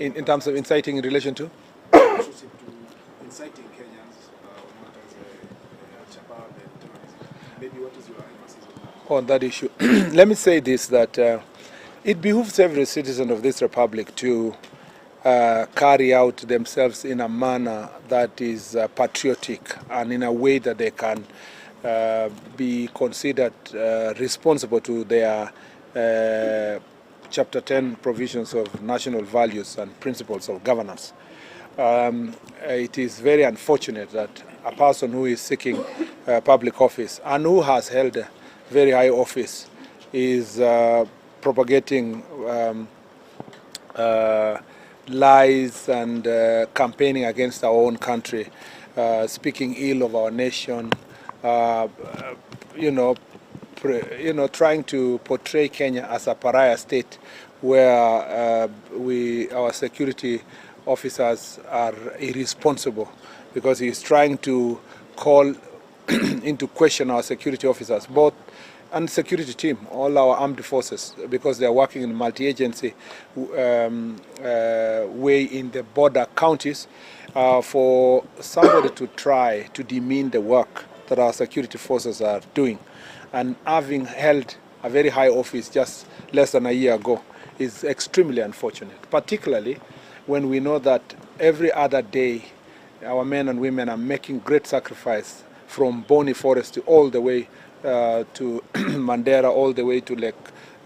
In terms of inciting in relation to? Relationship to inciting Kenyans on matters Alshabaab and terrorism. Maybe what is your emphasis On that issue? Let me say this, that it behooves every citizen of this republic to carry out themselves in a manner that is patriotic and in a way that they can be considered responsible to their Chapter 10 provisions of national values and principles of governance. It is very unfortunate that a person who is seeking public office and who has held a very high office is propagating lies and campaigning against our own country, speaking ill of our nation, trying to portray Kenya as a pariah state where our security officers are irresponsible, because he's trying to call into question our security officers, both and security team, all our armed forces, because they are working in multi-agency way in the border counties, for somebody to try to demean the work that our security forces are doing. And having held a very high office just less than a year ago is extremely unfortunate, particularly when we know that every other day our men and women are making great sacrifice from Boni Forest all the way to Mandera, all the way to Lake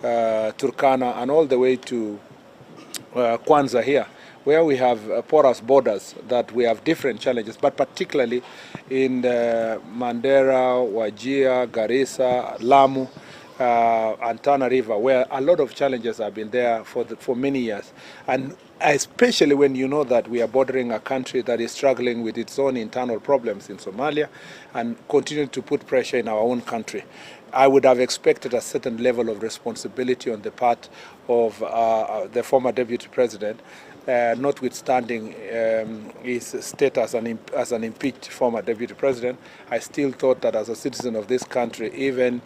Turkana, and all the way to Kwanza here, where we have porous borders, that we have different challenges, but particularly in Mandera, Wajir, Garissa, Lamu, and Tana River, where a lot of challenges have been there for many years. And especially when you know that we are bordering a country that is struggling with its own internal problems in Somalia and continuing to put pressure in our own country. I would have expected a certain level of responsibility on the part of the former deputy president, notwithstanding his status as an impeached former deputy president. I still thought that as a citizen of this country, even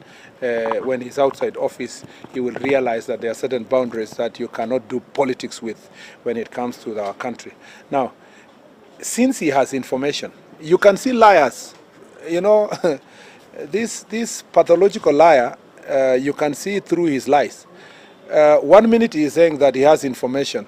when he's outside office, he will realize that there are certain boundaries that you cannot do politics with when it comes to our country. Now, since he has information, you can see liars, this pathological liar, you can see through his lies. 1 minute he is saying that he has information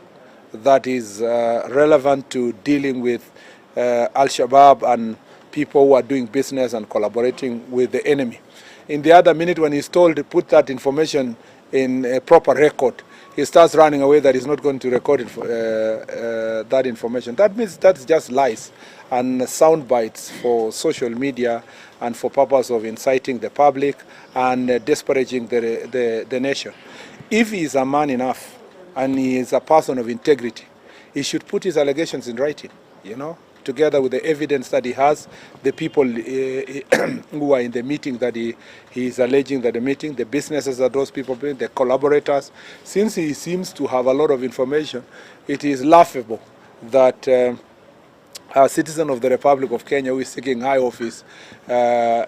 that is relevant to dealing with Alshabaab and people who are doing business and collaborating with the enemy. In the other minute, when he's told to put that information in a proper record, he starts running away that he's not going to record that information. That means that's just lies and sound bites for social media and for purpose of inciting the public and disparaging the nation. If he is a man enough and he is a person of integrity, he should put his allegations in writing, together with the evidence that he has, the people who are in the meeting that he is alleging that the meeting, the businesses that those people bring, the collaborators. Since he seems to have a lot of information, it is laughable that a citizen of the Republic of Kenya who is seeking high office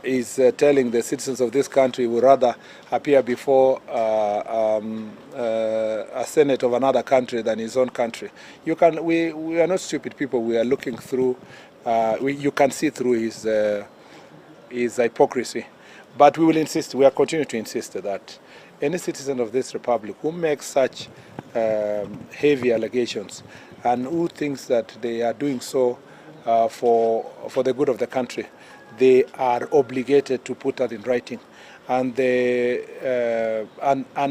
is telling the citizens of this country would rather appear before a senate of another country than his own country. We are not stupid people. We are looking through. You can see through his hypocrisy. But we will insist. We are continuing to insist that any citizen of this republic who makes such heavy allegations and who thinks that they are doing so for the good of the country, they are obligated to put that in writing. And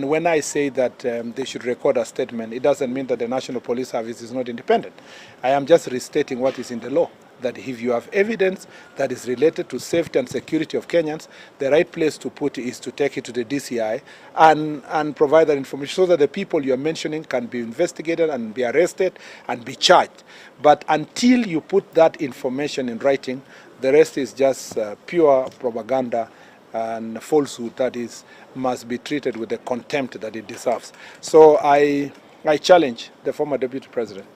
when I say that they should record a statement, it doesn't mean that the National Police Service is not independent. I am just restating what is in the law, that if you have evidence that is related to safety and security of Kenyans, the right place to put it is to take it to the DCI and provide that information so that the people you are mentioning can be investigated and be arrested and be charged. But until you put that information in writing, the rest is just pure propaganda and falsehood that must be treated with the contempt that it deserves. So I challenge the former deputy president